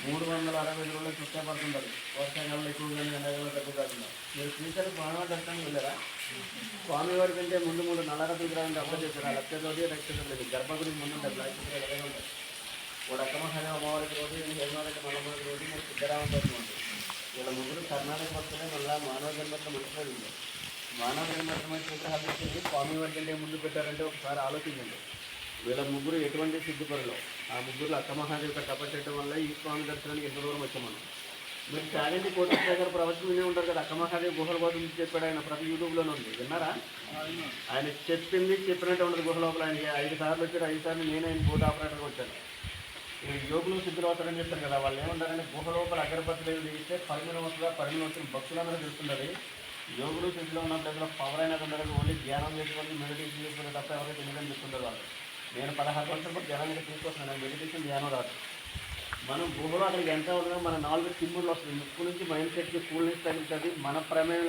365 రోజులు చుట్టే పడుతుంటారు. వర్షాకాలంలో ఎక్కువగా ఎండాకాలంలో తక్కువ కాకుండా. మీరు శ్రీశైలం స్వామివారి దర్శనానికి వెళ్ళారా? స్వామివారి కంటే ముందు నల్లరథ విగ్రహాన్ని అప్లై చేశారు. లక్ష చోటి రక్ష లేదు గర్భగుడికి ముందు ఉంటాయి. బ్లాక్ అలాగే ఉంటాయి. వాడు అక్కమహాదేవి అమ్మవారికి రోజు హేమారెడ్డి మల్లమ్మకి రోజు మరి సిద్ధరామతో ఉంటుంది. వీళ్ళ ముగ్గురు కర్ణాటక వస్తేనే మళ్ళీ మానవ జన్మత్వం మంచిది. మానవ జన్మత్వం మంచి విగ్రహాలు తెచ్చి స్వామివారి కంటే ముందు పెట్టారంటే ఒకసారి ఆలోచించండి. వీళ్ళ ముగ్గురు ఎటువంటి సిద్ధిపరులు. ఆ ముగ్గురు అక్కమహాదేవి యొక్క తపస్సు చేయడం వల్ల ఈ స్వామి దర్శనానికి ఎంత దూరం వచ్చాం మనం. మీరు చాగంటి కోటేశ్వర దగ్గర ప్రవచనం వినే ఉంటారు కదా. అక్కమహాదేవి గుహల బాధ నుంచి చెప్పాడు ఆయన. ప్రతి యూట్యూబ్లోనే ఉంది. విన్నారా? ఆయన చెప్పినట్టు ఉండదు. గుహ లోపల ఆయనకి 5 సార్లు వచ్చాడు. 5 సార్లు నేను ఆయన బోట్ ఆపరేటర్గా వచ్చాను. యోగులు సిద్ధులు అవుతారని చెప్తారు కదా. వాళ్ళు ఏమంటారంటే గుహ లోపల అగరబత్తులు వేస్తే పరిమితి భక్తులందరూ తెలుస్తున్నది. యోగులు సిద్ధులు ఉన్న దగ్గర పవర్ అయినా ఉండదు. ఓన్లీ ధ్యానం చేసుకోవాలి, మెడిటేషన్ చేసుకోవాలి తప్ప ఎవరైతే తెలియదని చెప్తుంటారు వాళ్ళు. నేను 16 సంవత్సరాలు ధ్యానం మీద తీసుకొస్తున్నాను. మెడిటేషన్ ధ్యానం రాదు. మనం గుహలో అక్కడికి ఎంత ఉండదో మన 4 తిమ్ముళ్ళు వస్తుంది. ముక్కు నుంచి మైండ్ సెట్కి కూల్ నుంచి తగ్గుతుంది. మన ప్రమేయం